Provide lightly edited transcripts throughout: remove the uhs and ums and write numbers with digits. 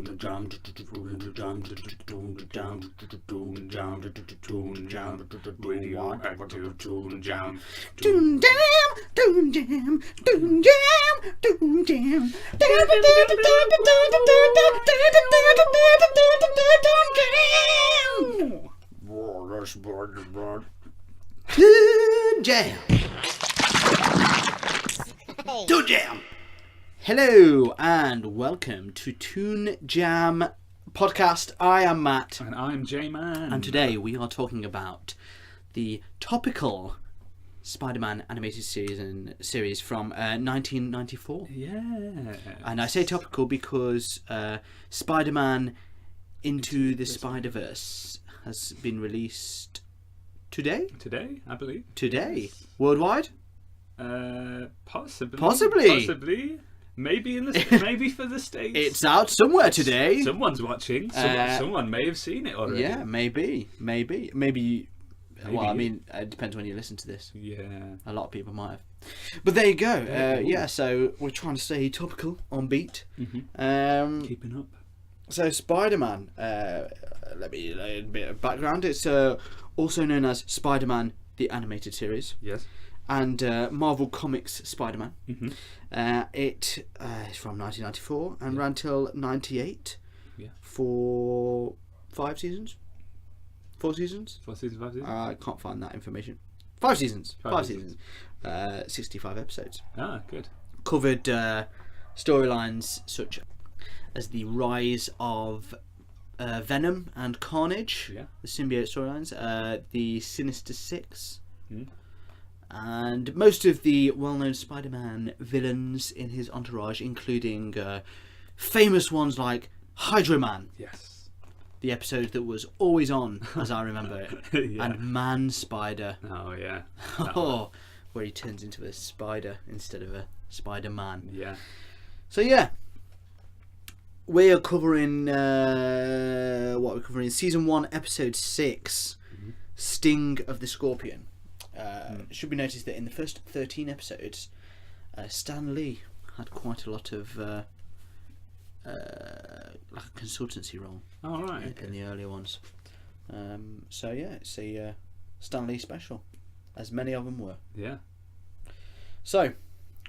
Radioactive Toon Jam. Toon Jam, Toon Jam, Toon Jam, Toon Jam. Toon Jam. Toon Jam. Hello and welcome to Toon Jam podcast. I am Matt. And I'm J-Man. And today we are talking about the topical Spider-Man animated series from 1994. Yeah. And I say topical because Spider-Man Into the Spider-Verse has been released today? Today, I believe. Today? Yes. Worldwide? Possibly. Possibly. Maybe maybe for the States. It's out somewhere today. Someone's watching. Someone may have seen it already. Yeah, maybe. Well, I mean, it depends when you listen to this. Yeah. A lot of people might have. But there you go. Yeah, so we're trying to stay topical, on beat. Mm-hmm. Keeping up. So Spider-Man, let me a bit of background. It's also known as Spider-Man the Animated Series. Yes. And Marvel Comics Spider-Man. Mm-hmm. It is from 1994 and ran till 98. Yeah. For 5 seasons? 4 seasons? 4 seasons, 5 seasons? I can't find that information. 5 seasons. 5 seasons. 65 episodes. Ah, good. Covered storylines such as the rise of Venom and Carnage, the symbiote storylines, the Sinister Six, and most of the well-known Spider-Man villains in his entourage, including famous ones like Hydro Man. Yes. The episode that was always on, as I remember it, Yeah. and Man Spider. Oh, yeah. Where he turns into a spider instead of a Spider-Man. Yeah. So yeah, we are covering what we're covering. Season 1, episode 6, Sting of the Scorpion. It should be noticed that in the first 13 episodes, Stan Lee had quite a lot of like a consultancy role. Oh, right. In the earlier ones. So yeah, it's a Stan Lee special, as many of them were. Yeah. So,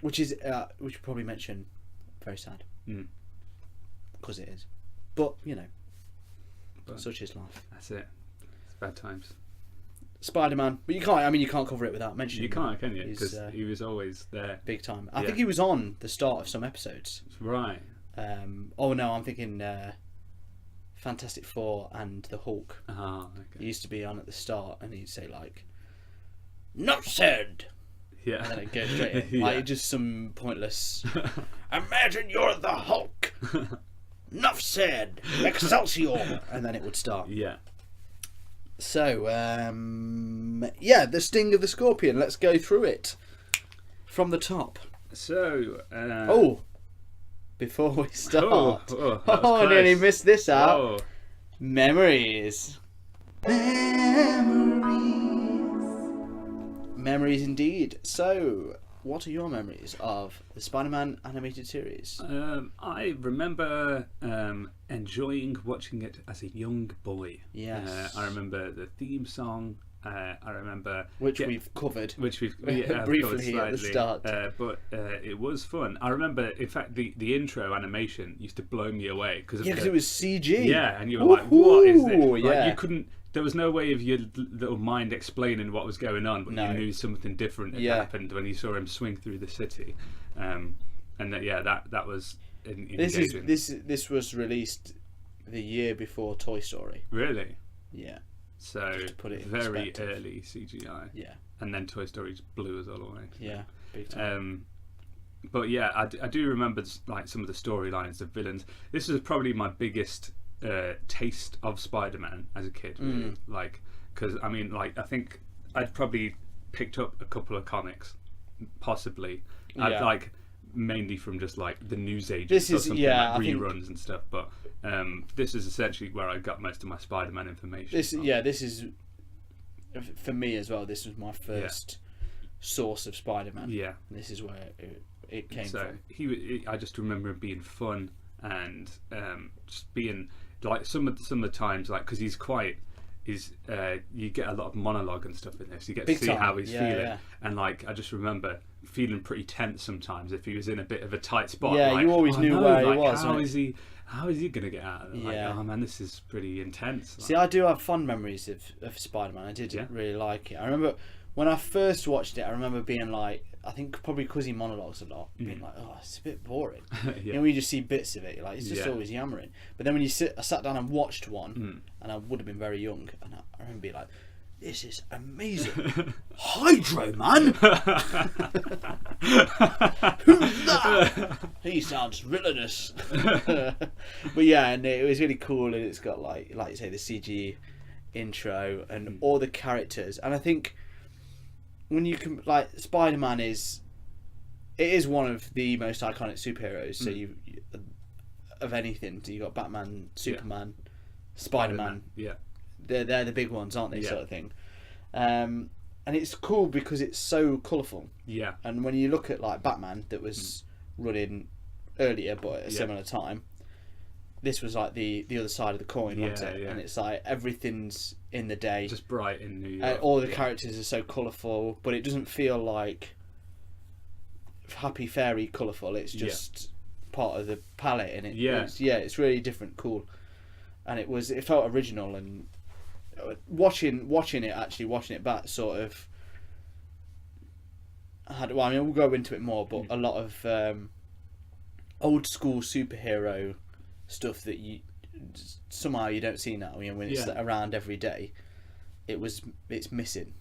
which we should probably mention, very sad. Because it is. But, you know, such is life. That's it. It's bad times. Spider-Man, but you can't cover it without mentioning You him. can't, can you? Because he was always there. Big time. I think he was on the start of some episodes. Right. Oh no, I'm thinking Fantastic Four and the Hulk. Oh, okay. He used to be on at the start and he'd say like, "Not said." Yeah. And then it goes straight in. Like just some pointless "Imagine you're the Hulk." "Nuff said. Excelsior." And then it would start. Yeah. So, the Sting of the Scorpion. Let's go through it from the top. So, before we start, I nearly missed this out. Oh. Memories indeed. So, what are your memories of the Spider-Man animated series? I remember enjoying watching it as a young boy. Yes. I remember the theme song. I remember we've covered. Briefly Briefly at the start. But it was fun. I remember, in fact, the intro animation used to blow me away because it was CG. Yeah, and you were like, "What is this?" Like, yeah. you couldn't. There was no way of your little mind explaining what was going on, but you knew something different had happened when you saw him swing through the city. And that was engaging. This was released the year before Toy Story. Really? Yeah. So to put it in very perspective. early CGI. Yeah. And then Toy Story just blew us all away. Yeah, big time. But yeah, I do remember like some of the storylines of villains. This was probably my biggest taste of Spider-Man as a kid. Really. Like, because I think I'd probably picked up a couple of comics, possibly. I'd like mainly from just like the newsagents or something like reruns and stuff. But this is essentially where I got most of my Spider-Man information. This is for me as well. This was my first source of Spider-Man. Yeah, this is where it came from. I just remember it being fun and just being like some of the times, like because he's quite. You get a lot of monologue and stuff in this. You get to see how he's feeling, and like I just remember feeling pretty tense sometimes if he was in a bit of a tight spot. Yeah, like, you always knew where he was. How is he gonna get out of it? Like, oh man, this is pretty intense. See, I do have fond memories of Spider-Man. I did really like it. I remember when I first watched it. I remember being like, I think probably because he monologues a lot, being like, oh, it's a bit boring. You know, we just see bits of it, like he's just always yammering. But then when I sat down and watched one, and I would have been very young, and I remember being like, this is amazing. Hydro Man. Who's that? He sounds villainous. But yeah, and it was really cool, and it's got like you say, the CG intro and all the characters, and I think. When you can, like, Spider-Man is one of the most iconic superheroes. So you of anything. So you got Batman, Superman, Spider-Man. Yeah, they're the big ones, aren't they? Sort of thing. And it's cool because it's so colourful. Yeah. And when you look at like Batman, that was running earlier, but at a similar time. This was like the other side of the coin, wasn't it? Yeah. And it's like everything's in the day, just bright in New York. All the characters are so colourful, but it doesn't feel like happy fairy colourful. It's just part of the palette, and it's really different, cool, and it felt original. And watching it back, sort of had. Well, I mean, we'll go into it more, but a lot of old school superhero stuff that you somehow you don't see now. You know, when it's around every day, it's missing.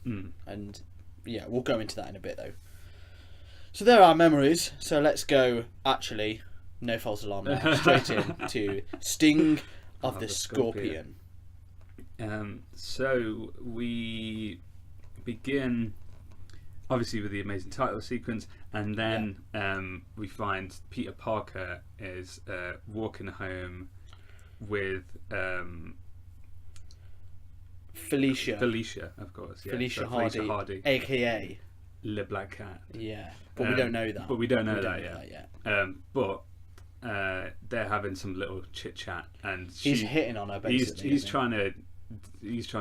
And yeah, we'll go into that in a bit though. So there are memories. So let's go. Actually, no false alarm. Straight into Sting of the Scorpion. So we begin obviously with the amazing title sequence, and then we find Peter Parker is walking home with Felicia, of course. Yeah. Felicia Hardy, aka Le Black Cat. Yeah, but we don't know that. But we don't know that yet. But they're having some little chit chat, and he's hitting on her. Basically, he's trying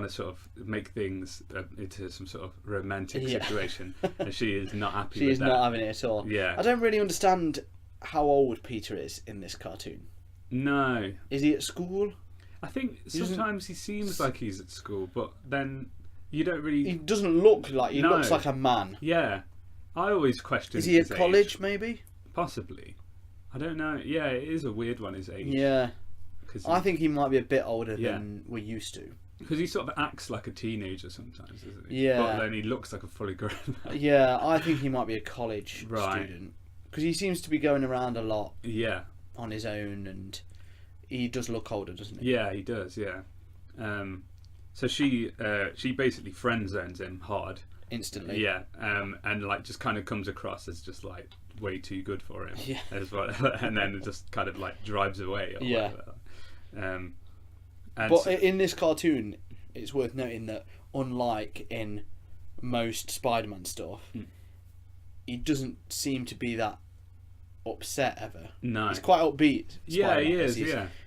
to sort of make things into some sort of romantic situation, and she is not happy. She with is that. not having it at all. Yeah, I don't really understand how old Peter is in this cartoon. No, is he at school? I think sometimes he seems like he's at school, but then you don't really. He doesn't look like he looks like a man. Yeah, I always question. Is he at college? Age. Maybe. Possibly. I don't know. Yeah, it is a weird one. His age. Yeah. I think he might be a bit older than we're used to. Because he sort of acts like a teenager sometimes, doesn't he? Yeah. But then he looks like a fully grown man. Yeah, I think he might be a college student. Because he seems to be going around a lot. Yeah. On his own, and he does look older, doesn't he? Yeah, he does. Yeah. So she basically friend zones him hard. Instantly. Yeah. And like just kind of comes across as just like way too good for him. Yeah. As well, and then it just kind of like drives away. Or whatever. But in this cartoon, it's worth noting that unlike in most Spider-Man stuff, he doesn't seem to be that upset ever. No. He's quite upbeat. Spider-Man, he is,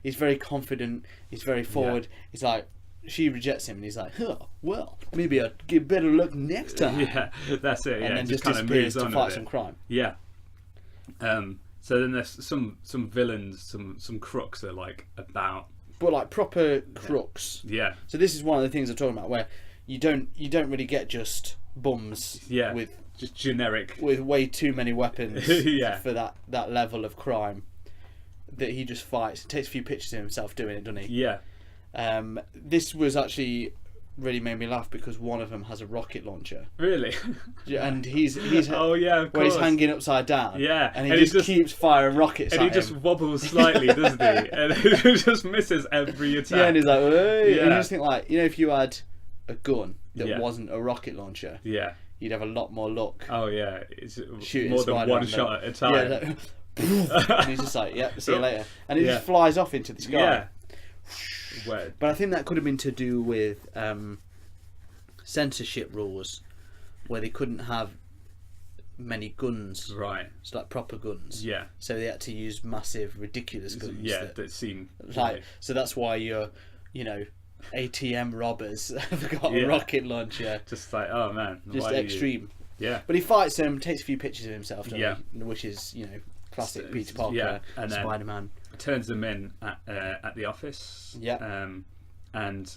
He's very confident, he's very forward. Yeah. He's like, she rejects him and he's like, oh, well, maybe I'll give better luck next time. Yeah, that's it. Yeah, and then just disappears to fight some crime. Yeah. So then there's some villains, some crooks are like about... But like proper crooks. Yeah. So this is one of the things I'm talking about, where you don't really get just bums with just generic with way too many weapons for that level of crime that he just fights. Takes a few pictures of himself doing it, doesn't he? Yeah. This was actually really made me laugh because one of them has a rocket launcher. Really? And he's oh yeah, of course. Where he's hanging upside down. Yeah. And he just keeps firing rockets at him. And he just wobbles slightly, doesn't he? And he just misses every attack. Yeah, and he's like, hey. And you just think, like, you know, if you had a gun that wasn't a rocket launcher, you'd have a lot more luck. Oh yeah, it's shooting more than one shot at a time. Yeah, like, and he's just like, see you later. And he just flies off into the sky. Yeah. But I think that could have been to do with censorship rules, where they couldn't have many guns. Right. It's like proper guns. Yeah. So they had to use massive, ridiculous guns. Yeah, that seem like. So that's why your, ATM robbers have got a rocket launcher. Just like, oh man, just extreme. Yeah. But he fights him, takes a few pictures of himself, which is classic Peter Parker, and Spider-Man. Turns them in at the office. Yeah. And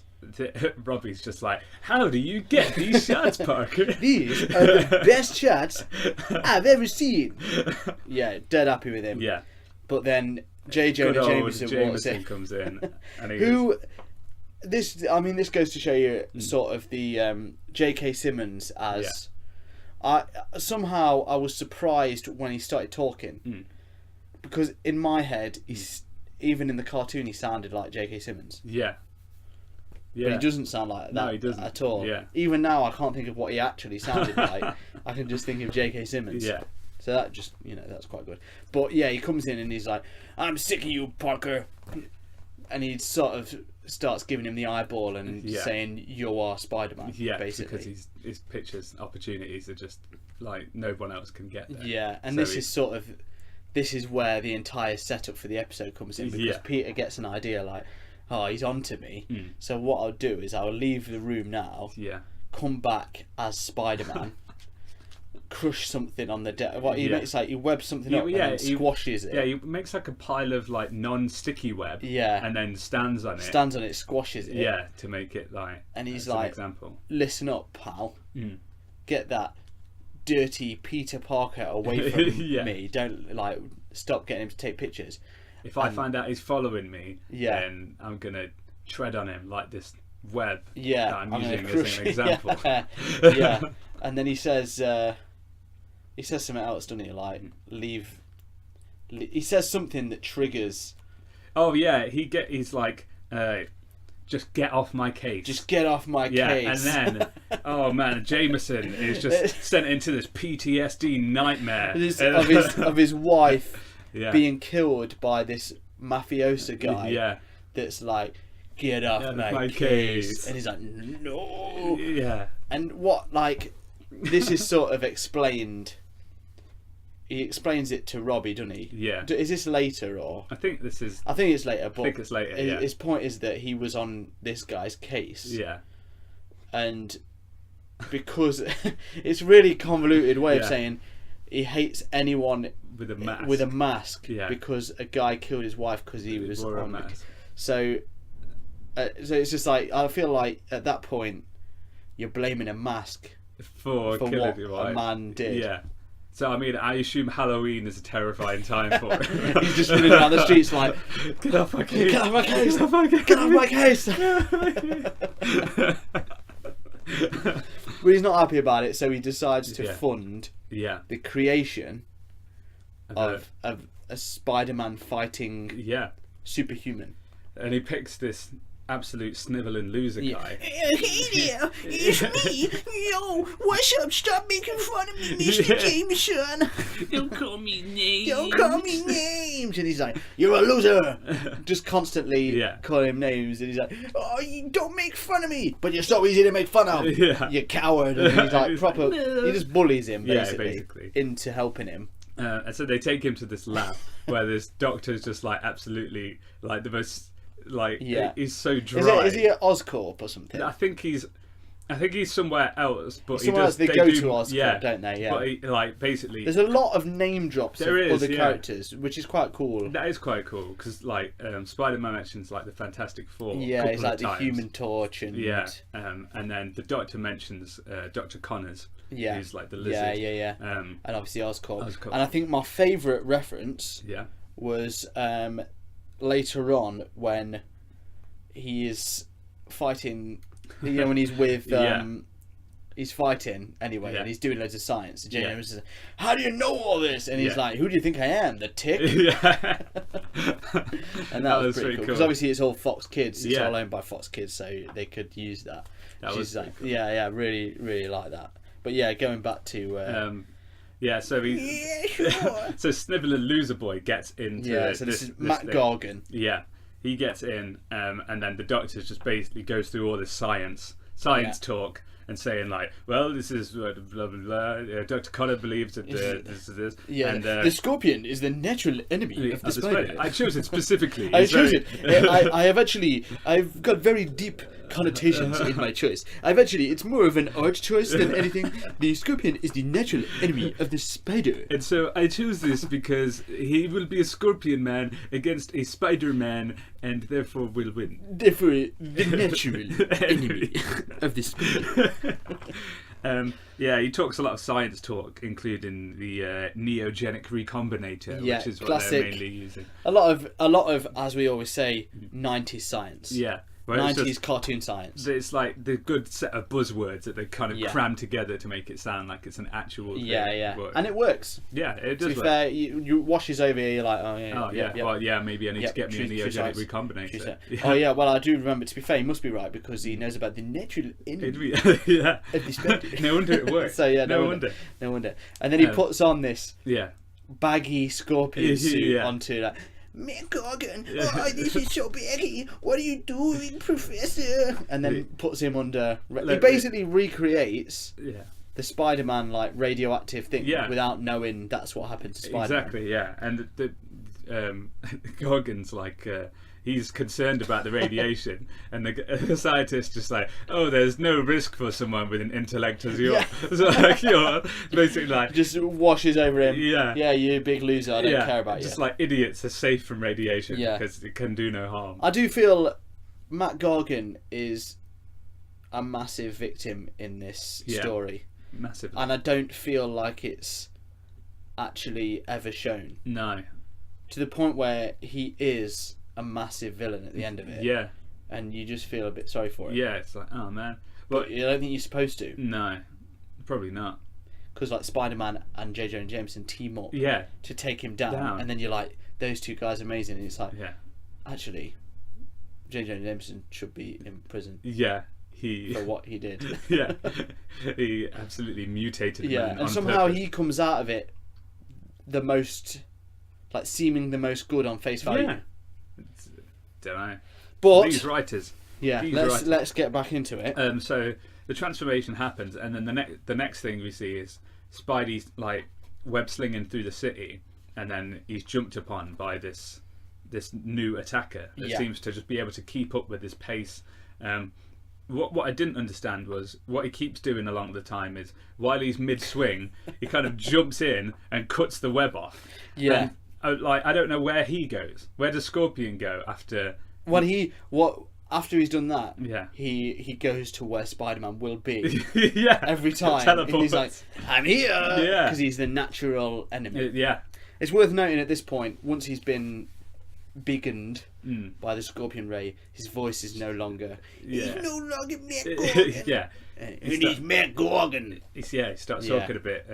Robbie's just like, how do you get these shots, Parker? These are the best shots I've ever seen. Yeah, dead happy with him. Yeah. But then J. Jonah Jameson comes in. And this goes to show you sort of the J.K. Simmons as... I was surprised when he started talking. Because in my head, even in the cartoon, he sounded like J.K. Simmons. Yeah. But he doesn't sound like that. No, he doesn't at all. Yeah. Even now, I can't think of what he actually sounded like. I can just think of J.K. Simmons. Yeah. So that just, that's quite good. But yeah, he comes in and he's like, "I'm sick of you, Parker," and he sort of starts giving him the eyeball and saying, "You are Spider-Man." Yeah, basically. because his pictures, opportunities are just like no one else can get there. Yeah, and this is where the entire setup for the episode comes in, because Peter gets an idea like, oh, he's onto me. So what I'll do is I'll leave the room now, come back as Spider-Man, crush something on the deck. What he makes, like, he webs something up and then squashes it. Yeah, he makes like a pile of like non-sticky web. Yeah. And then stands on it, squashes it. Yeah, to make it like. And he's like, like, example. Listen up, pal. Get that dirty Peter Parker away from me. Don't stop getting him to take pictures. If I find out he's following me, then I'm gonna tread on him like this web that I'm using as an example. Yeah. And then he says something else, doesn't he? Like, leave. He says something that triggers. Oh yeah, he's like, just get off my case. Just get off my case. And then, oh man, Jameson is just sent into this PTSD nightmare of his wife being killed by this mafioso guy. Yeah. That's like, get off my case. And he's like, no. Yeah. And what, like, this is sort of explained. He explains it to Robbie, doesn't he? Yeah. Is this later or? I think it's later. But I think it's later. Yeah. His point is that he was on this guy's case. Yeah. And because it's really convoluted way of saying he hates anyone with a mask. Because a guy killed his wife because he was on a mask. So it's just like, I feel like at that point you're blaming a mask for what your wife. A man did. Yeah. So I mean, I assume Halloween is a terrifying time for him. He's just running around the streets like, get off my case! Get off my case! Get off my case! But he's not happy about it, so he decides to fund the creation of a Spider-Man fighting superhuman. And he picks this absolute snivelling loser guy. Hey there, it's me. Yo, what's up? Stop making fun of me, Mr. Jameson. Don't call me names. Don't call me names. And he's like, you're a loser. Just constantly calling him names. And he's like, oh, you don't make fun of me. But you're so easy to make fun of. You coward. And he's like, proper. He just bullies him basically into helping him. And so they take him to this lab where this doctor's just like absolutely like the most. Like he's so dry. Is he at Oscorp or something? I think he's somewhere else, but somewhere else. They go to Oscorp, don't they? Yeah. But he, like basically, there's a lot of name drops of other characters, which is quite cool. That is quite cool because like Spider-Man mentions like the Fantastic Four. Yeah, he's like the Human Torch and and then the Doctor mentions Dr. Connors. Yeah, who's like the lizard. Yeah. And obviously Oscorp. And I think my favourite reference. Was later on when he is fighting, when he's with he's fighting anyway and he's doing loads of science, and James says, how do you know all this? And he's like, who do you think I am, the Tick? And that was pretty cool because obviously it's all Fox Kids, it's all owned by Fox Kids, so they could use that. She's like cool. really really like that. But going back to so so Sniveling Loser Boy gets into so this is Matt Gargan. He gets in, and then the Doctor just basically goes through all this science, science talk and saying like, well, this is blah blah blah. Dr. Connor believes that this is this. Yeah, and, the scorpion is the natural enemy of the spider. I chose it specifically. I chose it. I've got very deep connotations in my choice. It's more of an art choice than anything. The scorpion is the natural enemy of the spider. And so I chose this because he will be a scorpion man against a spider man, and therefore will win. Therefore, the natural enemy of the spider. Yeah, he talks a lot of science talk, including the neogenic recombinator, which is what classic. they're mainly using. A lot of, as we always say, 90s science. Yeah. 90s cartoon science. It's like the good set of buzzwords that they kind of cram together to make it sound like it's an actual thing. Yeah. And it works. Yeah, it does To be work. fair, you washes over here, you're like, Well, maybe I need to get me a neogenic true recombinator. Oh yeah, well I do remember, to be fair, he must be right because he knows about the natural enemy Yeah. of the spider. No wonder it works. So yeah, no wonder. And then he puts on this Yeah. baggy scorpion suit Yeah. onto that. McGorgon, this is so baggy. What are you doing, Professor? And then puts him under. He basically recreates the Spider-Man like radioactive thing without knowing that's what happened to Spider-Man. Exactly, yeah. And the Gorgon's like he's concerned about the radiation, and the scientist just like, oh, there's no risk for someone with an intellect as yours. So like you're basically like just washes over him. Yeah, you big loser. I don't care about you. Just like idiots are safe from radiation because it can do no harm. I do feel Matt Gorgon is a massive victim in this story. Massive. And I don't feel like it's actually ever shown. No. To the point where he is a massive villain at the end of it. Yeah. And you just feel a bit sorry for him. Yeah, it's like, oh man. But you don't think you're supposed to. No, probably not. Because like Spider-Man and J. Jonah Jameson team up to take him down. And then you're like, those two guys are amazing. And it's like, actually, J. Jonah Jameson should be in prison. Yeah. For what he did. He absolutely mutated. And somehow he comes out of it the most, like, seeming the most good on face value. Don't know. But these writers. Let's get back into it. So the transformation happens, and then the next thing we see is Spidey's like web slinging through the city, and then he's jumped upon by this new attacker that seems to just be able to keep up with his pace. What I didn't understand was what he keeps doing along the time is while he's mid swing, he kind of jumps in and cuts the web off. Yeah. And, I don't know where he goes. Where does Scorpion go after? After he's done that, he goes to where Spider-Man will be. Every time. And he's like, I'm here! Because he's the natural enemy. It's worth noting at this point, once he's been beaconed by the Scorpion Ray, his voice is no longer, he's no longer Matt Gorgon. And he's Matt Gorgon. He starts talking a bit,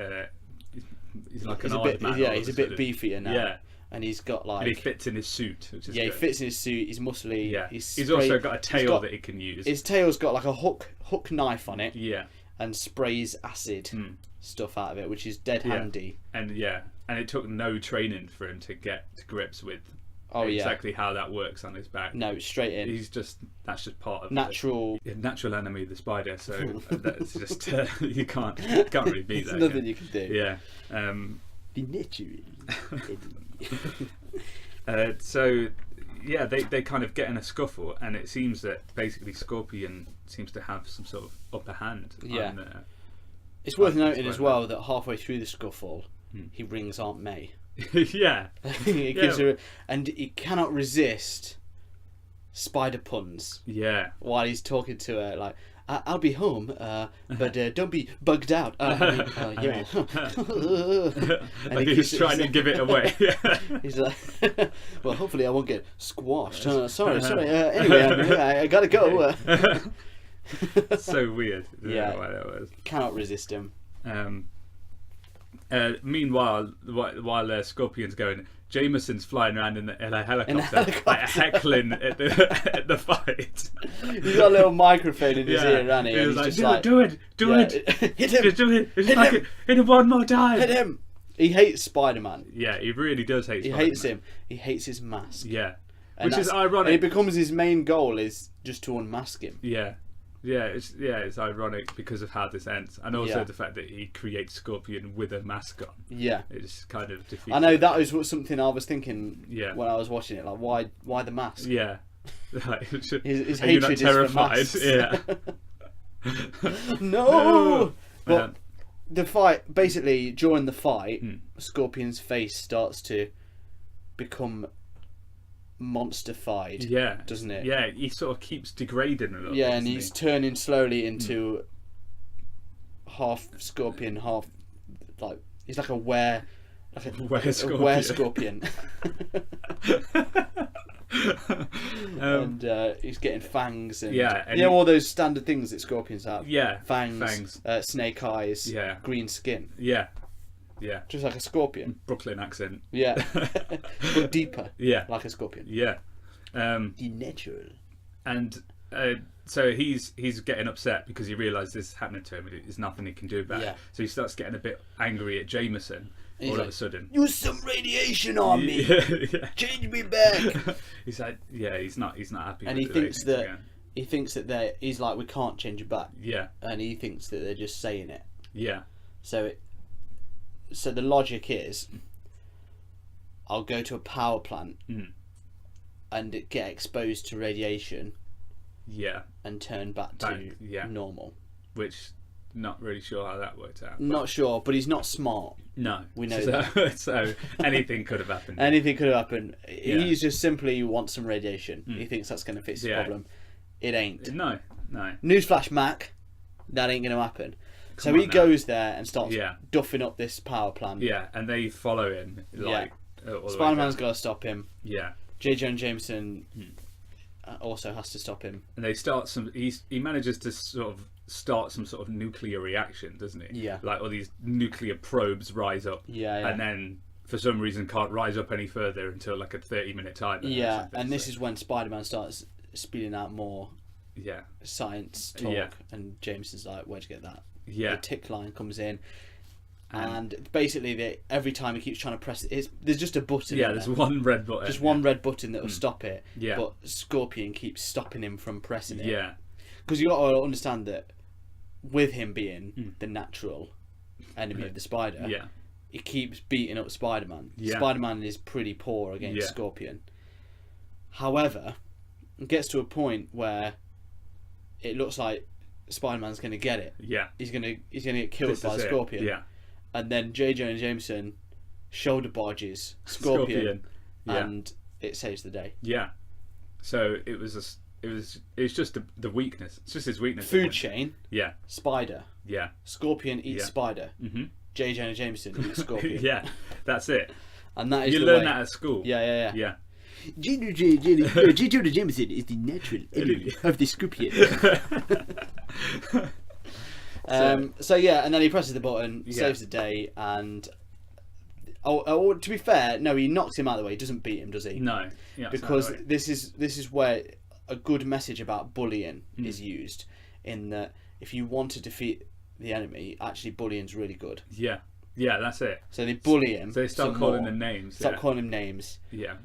he's like an old man. He's a bit beefier now. Yeah. And he's got like... And he fits in his suit, which is good. He fits in his suit, he's muscly. Yeah. He's also got a tail that he can use. His tail's got like a hook knife on it. Yeah. And sprays acid stuff out of it, which is dead handy. And it took no training for him to get to grips with exactly how that works on his back. No, straight in. That's just part of natural enemy of the spider. So that's just you can't really beat that. There's nothing you can do. Yeah. The natural. They kind of get in a scuffle, and it seems that basically Scorpion seems to have some sort of upper hand. It's worth noting as well that halfway through the scuffle, he rings Aunt May. He gives her, and he cannot resist spider puns. Yeah. While he's talking to her, like, I'll be home, but don't be bugged out. Like he's trying to give it away. He's like, well, hopefully I won't get squashed. Sorry. Anyway, I gotta go. So weird. Yeah. Why that was. Cannot resist him. Meanwhile, while Scorpion's going, Jameson's flying around in a helicopter, like heckling at the fight. He's got a little microphone in his ear, and he's like, just like, do it, hit him, just do it, hit him one more time, hit him. He hates Spider-Man. Yeah, he really does hate Spider-Man. He hates him. He hates his mask. Yeah, which is ironic. And it becomes his main goal is just to unmask him. Yeah. it's ironic because of how this ends, and also Yeah. the fact that he creates Scorpion with a mask on. Yeah. It's kind of defeats. I know that was something I was thinking Yeah. when I was watching it. Like, why the mask? Yeah. Like, His are you not hatred is for terrified? masks. Yeah. No. But Um, the fight, basically, during the fight, Hmm. Scorpion's face starts to become monsterfied. yeah. Doesn't it? Yeah. He sort of keeps degrading a little. Yeah, bit, and doesn't he's he? turning slowly into half scorpion, half like he's like a scorpion. And he's getting fangs and and all those standard things that scorpions have. Yeah. Fangs. Snake eyes. Yeah. Green skin. Yeah. Just like a scorpion. Brooklyn accent. Yeah. But deeper. Yeah. Like a scorpion. Yeah. The natural. And so he's getting upset because he realises this is happening to him. There's nothing he can do about Yeah. it. So he starts getting a bit angry at Jameson He's all like, of a sudden. Use some radiation on me. Yeah. Change me back. He's like, he's not happy. And with he the way thinks things are that going. he's like, we can't change it back. Yeah. And he thinks that they're just saying it. Yeah. So the logic is, I'll go to a power plant and get exposed to radiation Yeah. and turn back to normal. Which, not really sure how that worked out. Not sure, but he's not smart. No. We know that. So anything could have happened. Anything could have happened. Yeah. He just simply wants some radiation. He thinks that's going to fix the problem. It ain't. No. Newsflash, Mac. That ain't going to happen. So Come he on now. goes there and starts Yeah. duffing up this power plant. Yeah, and they follow him. Like, all the way Spider-Man's down. got to stop him. Yeah. J. Jonah Jameson also has to stop him. And they start he manages to sort of start some sort of nuclear reaction, doesn't he? Yeah. Like all these nuclear probes rise up. Yeah. And then for some reason can't rise up any further until like a 30-minute timer. Yeah, and this is when Spider-Man starts spilling out more Yeah. science talk. Yeah. And Jameson's like, where'd you get that? Yeah. The tick line comes in. And basically, every time he keeps trying to press it, there's just a button. Yeah, in there's there. one red button. Just one red button that will stop it. Yeah. But Scorpion keeps stopping him from pressing it. Yeah. Because you got to understand that with him being the natural enemy of the spider, Yeah. he keeps beating up Spider-Man. Yeah. Spider-Man is pretty poor against Yeah. Scorpion. However, it gets to a point where it looks like Spider-Man's going to get it. Yeah. He's going to get killed This by is it. Scorpion. Yeah. And then J. Jonah Jameson shoulder barges Scorpion. Yeah. And it saves the day. Yeah. So it's just the weakness. It's just his weakness. Food chain, Yeah. spider. Yeah. Scorpion eats Yeah. spider. Mm-hmm. J. Jonah Jameson eats Scorpion. Yeah. That's it. And that is You the learn way. that at school. Yeah. Yeah. J. Jonah Jameson is the natural enemy of the Scorpion. So yeah, and then he presses the button, saves the day, and to be fair, no, he knocks him out of the way. He doesn't beat him, does he? No. Yeah. Because right. this is where a good message about bullying is used, in that if you want to defeat the enemy, actually bullying's really good. Yeah. Yeah, that's it. So they bully him. So they start some calling more. them names. Start calling him names. Yeah.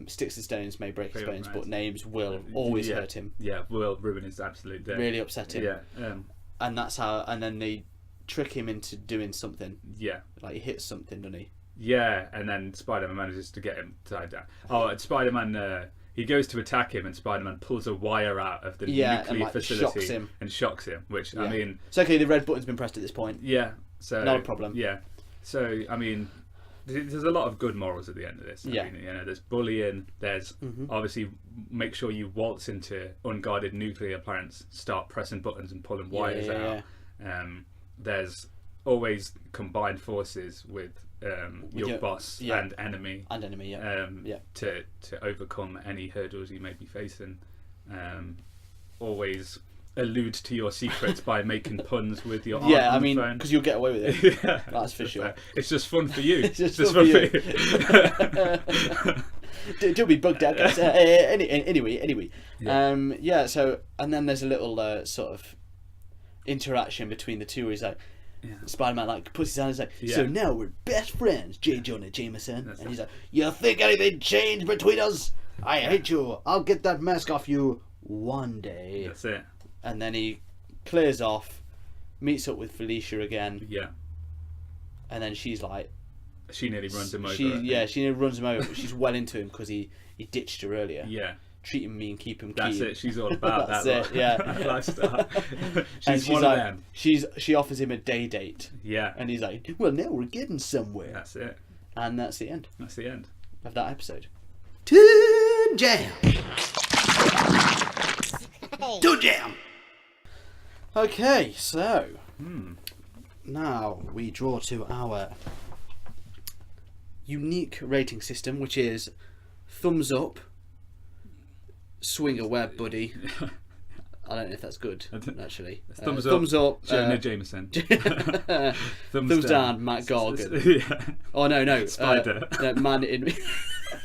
Sticks and stones may break his Break bones, his but bones. names will always Yeah. hurt him. Yeah, will ruin his absolute day. Really upset him. Yeah. And that's how. And then they trick him into doing something. Yeah. Like he hits something, doesn't he? Yeah, and then Spider-Man manages to get him tied down. Oh, and Spider-Man, he goes to attack him, and Spider-Man pulls a wire out of the nuclear and, like, facility shocks him. which, Yeah. I mean... It's okay, the red button's been pressed at this point. Yeah, so... Not a problem. Yeah. So, I mean, there's a lot of good morals at the end of this. Yeah. I mean, there's bullying, there's obviously make sure you waltz into unguarded nuclear plants, start pressing buttons and pulling wires out. There's always combined forces with your boss and enemy. And enemy, yeah. To overcome any hurdles you may be facing. Always allude to your secrets by making puns with your arm Yeah, I on the mean, phone. because you'll get away with it. Yeah. That's for sure. It's just fun for you. It's just fun for you. Don't be bugged out, guys. Anyway. Yeah. So, and then there's a little sort of interaction between the two where he's like, Spider-Man like puts his hand and he's like, so now we're best friends, J. Jonah Jameson. And he's like, you think anything changed between us? I hate you. I'll get that mask off you one day. That's it. and then he clears off, meets up with Felicia again, Yeah. and then she's like, She nearly runs him over. she I think. nearly runs him over, but she's well into him because he ditched her earlier. Yeah. Treat him mean, keep him That's keen. it. She's all about That's that. it, yeah. Lifestyle. And She's one like, of them. she offers him a day date, Yeah. and he's like, well, now we're getting somewhere. That's it. And that's the end That's the end. of that episode. Toon Jam! Toon Jam! Okay, so now we draw to our unique rating system, which is thumbs up, swing a web, buddy. I don't know if that's good, actually. Thumbs up. Jonah uh, Jameson. thumbs down, Matt Gargan. Yeah. Oh no, Spider. Man in.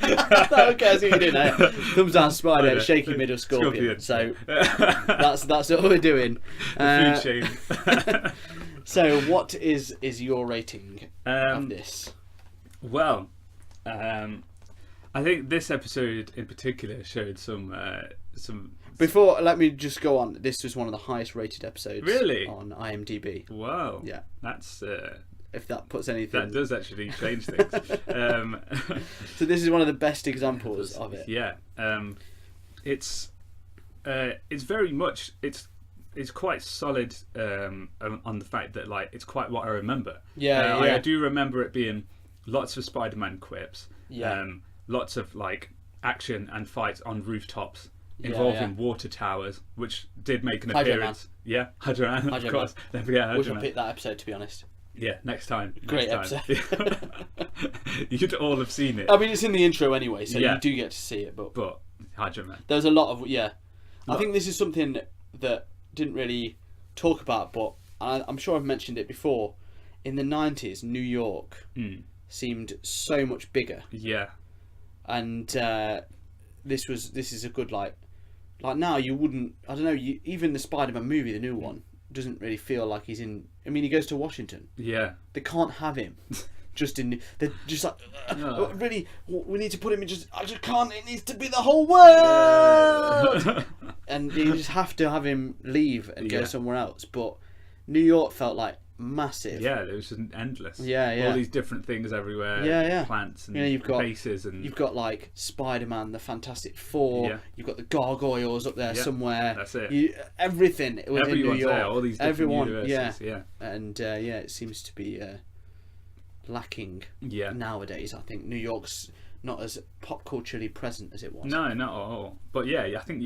Okay, I see what you're doing now. Thumbs down, Spider. Spider. Shaky middle, Scorpion. Scorpion. So that's what we're doing. Food chain. So what is your rating of this? Well, I think this episode in particular showed some. Before, let me just go on. This was one of the highest rated episodes. Really? On IMDb. Wow. Yeah. That's. If that puts anything. That does actually change things. So this is one of the best examples of it. Yeah. It's very much it's quite solid on the fact that like it's quite what I remember. Yeah, I do remember it being lots of Spider-Man quips. Yeah. Lots of like action and fights on rooftops involving water towers, which did make an Hydro appearance. Yeah, Hydro-Man, of Hydro-Man. course. Yeah, Wish I Hydro-Man. picked that episode, to be honest. Yeah, next time. Great next time. You'd all have seen it. I mean, it's in the intro anyway, so Yeah. you do get to see it. But Hydro-Man. there's a lot of I think this is something that didn't really talk about, but I'm sure I've mentioned it before. In the 90s, New York seemed so much bigger, Yeah. and this is a good like now you wouldn't. I don't know. Even the Spider-Man movie, the new one, doesn't really feel like he's in. I mean, he goes to Washington. Yeah. They can't have him just in. They're just like, really. We need to put him in. I just can't. It needs to be the whole world. And you just have to have him leave and go somewhere else. But New York felt like massive. Yeah, it was just endless. Yeah. All these different things everywhere. Yeah. Plants and you've got faces and you've got like Spider-Man, the Fantastic Four. Yeah. You've got the Gargoyles up there somewhere. That's it. Everything was in New Everyone's York. there. All these different universes. Yeah. And it seems to be lacking nowadays. I think New York's not as pop culturally present as it was. No, not at all. But I think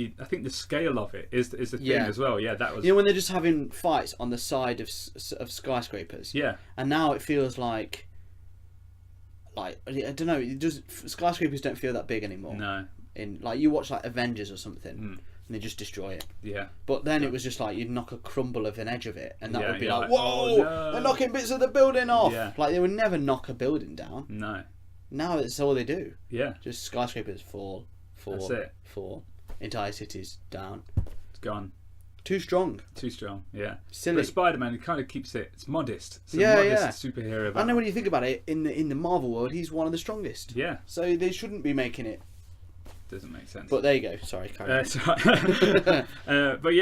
the scale of it is the thing as well. Yeah, that was. When they're just having fights on the side of skyscrapers. Yeah. And now it feels like I don't know. Skyscrapers don't feel that big anymore. No. In like you watch like Avengers or something, and they just destroy it. Yeah. But then it was just like you'd knock a crumble of an edge of it, and that would be like, like, whoa, oh, no. they're knocking bits of the building off. Yeah. Like they would never knock a building down. No. Now it's all they do. Yeah. Just skyscrapers fall, That's it. entire cities down. It's gone. Too strong. Too strong. Yeah. Silly. But Spider-Man, it kind of keeps it. It's modest. It's a modest superhero. I know when you think about it, in the Marvel world, he's one of the strongest. Yeah. So they shouldn't be making it. Doesn't make sense. But there you go. Sorry, carry on. But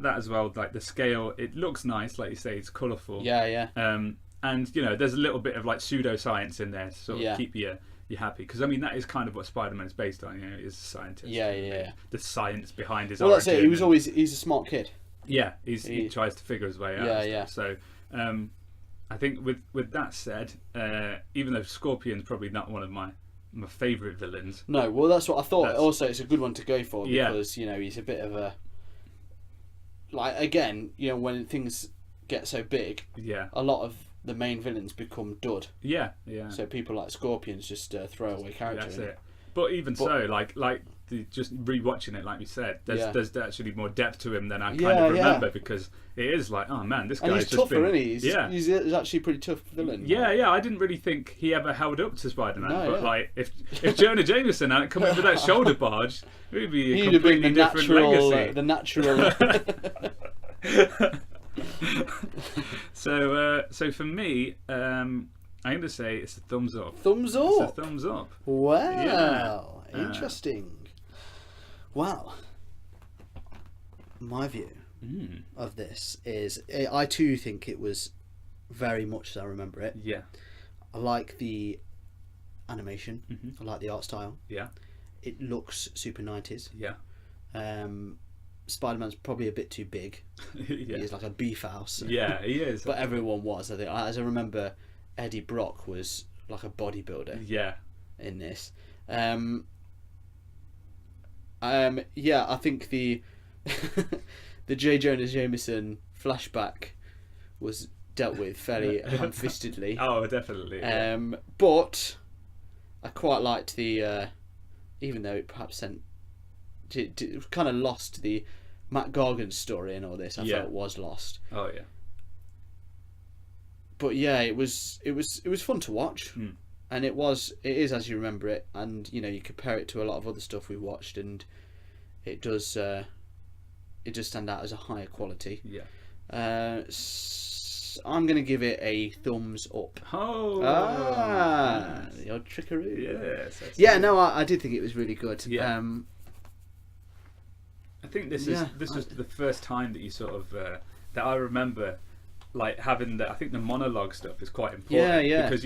that as well. Like the scale, it looks nice. Like you say, it's colourful. Yeah. And there's a little bit of like pseudoscience in there to sort of keep you happy, because I mean that is kind of what Spider-Man is based on. He's a scientist. Yeah. The science behind his. Well, that's it. origin He's a smart kid. Yeah, he tries to figure his way out. Yeah. So, I think with that said, even though Scorpion's probably not one of my favourite villains. No, well that's what I thought. Also, it's a good one to go for because he's a bit of a again when things get so big, a lot of the main villains become dud. Yeah. So people like Scorpion's just a throwaway character. That's it. But so, just rewatching it, like we said, there's actually more depth to him than I kind of remember, because it is like, oh man, this guy's he's just tougher, been... isn't he? He's actually a pretty tough villain. Yeah. I didn't really think he ever held up to Spider-Man, but yeah. like if Jonah Jameson hadn't come in with that shoulder barge, it would be a He'd have been completely different legacy. The natural. So for me, I'm going to say it's a thumbs up. Thumbs up. It's a thumbs up. Wow. Interesting. Well, my view of this is, I too think it was very much as I remember it. Yeah. I like the animation. Mm-hmm. I like the art style. Yeah. It looks super 90s. Yeah. Spider-Man's probably a bit too big. Yeah. He's like a beef house. Yeah, he is. But everyone was. I think, as I remember, Eddie Brock was like a bodybuilder. Yeah. In this. Yeah, I think the the J. Jonah Jameson flashback was dealt with fairly ham-fistedly. Oh, definitely. But I quite liked the, even though it perhaps it kind of lost the Matt Gargan story and all this. I felt was lost. Oh yeah. But yeah, it was fun to watch. And it is as you remember it, and you know, you compare it to a lot of other stuff we've watched, and it does stand out as a higher quality. Yeah. I'm going to give it a thumbs up. Oh, nice. The odd trickery. Yes. Yeah, no, I did think it was really good. Yeah. I think this was the first time that you sort of that I remember. Like having I think the monologue stuff is quite important. Yeah. Because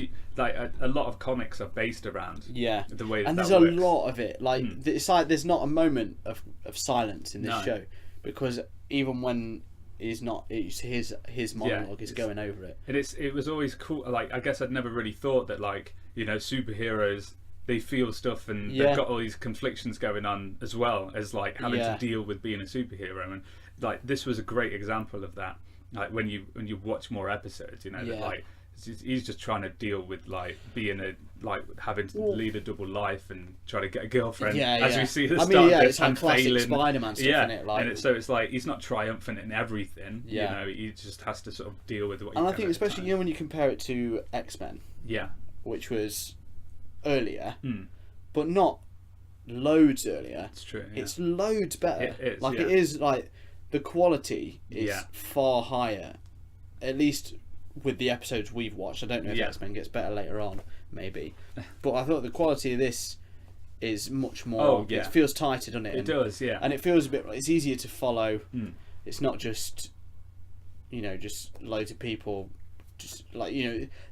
a lot of comics are based around the way that and there's that works. a lot of it. Like it's like there's not a moment of silence in this show, because even when he's not, it's his monologue is going over it. And it was always cool. Like I guess I'd never really thought that superheroes, they feel stuff and they've got all these conflictions going on as well as like having to deal with being a superhero, and like this was a great example of that. Like when you watch more episodes, that like he's just trying to deal with like being having to lead a double life and try to get a girlfriend. As we see at the start, it's like classic Spider-Man stuff, isn't it? Like, and it's like he's not triumphant in everything. He just has to sort of deal with what. And I think especially when you compare it to X-Men, which was earlier, but not loads earlier. It's true. Yeah. It's loads better. It is like. The quality is far higher, at least with the episodes we've watched. I don't know if X-Men gets better later on, maybe. But I thought the quality of this is much more... It feels tighter, doesn't it? It does, yeah. And it feels a bit... It's easier to follow. It's not just, just loads of people... Just like,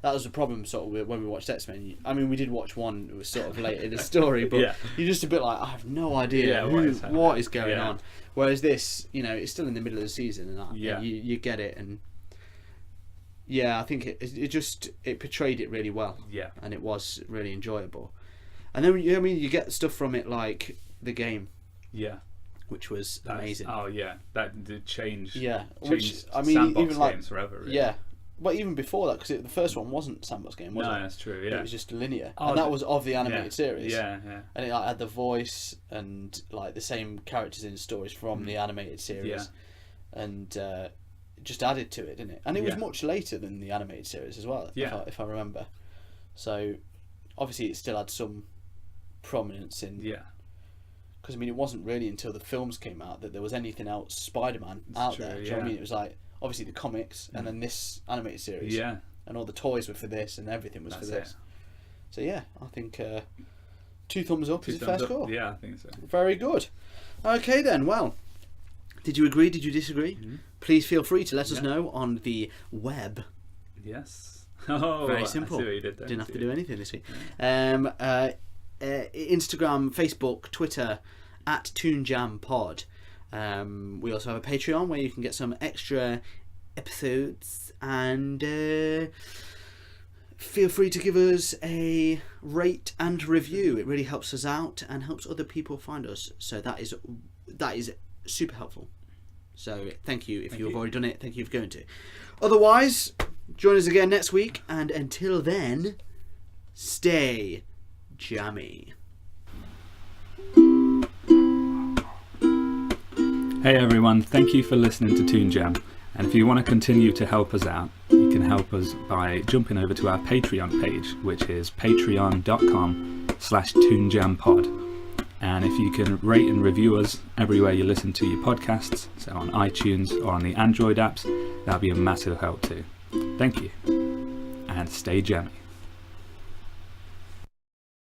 that was the problem sort of when we watched X-Men. I mean, we did watch one, it was sort of late in the story, but you're just a bit like, I have no idea what is going on. Whereas this, it's still in the middle of the season, and you get it, and I think it portrayed it really well, and it was really enjoyable. And then you get stuff from it like the game, which was amazing. Oh yeah, that did change. Yeah, which even like games forever. Really. Yeah. But even before that, because the first one wasn't Sandbox game, was it? No, that's true. Yeah, it was just linear, and that was of the animated series. Yeah. And it had the voice and like the same characters in stories from the animated series, and just added to it, didn't it? And it was much later than the animated series as well, if I remember. So obviously, it still had some prominence in. Yeah. Because it wasn't really until the films came out that there was anything else Spider-Man out there. Do you know what I mean? It was like. Obviously the comics and then this animated series, and all the toys were for this and everything was for this. So yeah, I think 2 thumbs up is a fair score. Yeah, I think so. Very good. Okay then, well, did you agree? Did you disagree? Please feel free to let us know on the web. Yes. Oh, very simple. I see what you did there. Didn't have to do anything this week. Instagram, Facebook, Twitter @ToonJamPod. We also have a Patreon where you can get some extra episodes, and feel free to give us a rate and review. It really helps us out and helps other people find us, so that is super helpful. So thank you if you've already done it. Thank you for going to. Otherwise, join us again next week, and until then, stay jammy. Hey everyone, thank you for listening to Toon Jam, and if you want to continue to help us out, you can help us by jumping over to our Patreon page, which is patreon.com/toonjampod. And if you can rate and review us everywhere you listen to your podcasts, so on iTunes or on the Android apps, that'll be a massive help too. Thank you, and stay jammy.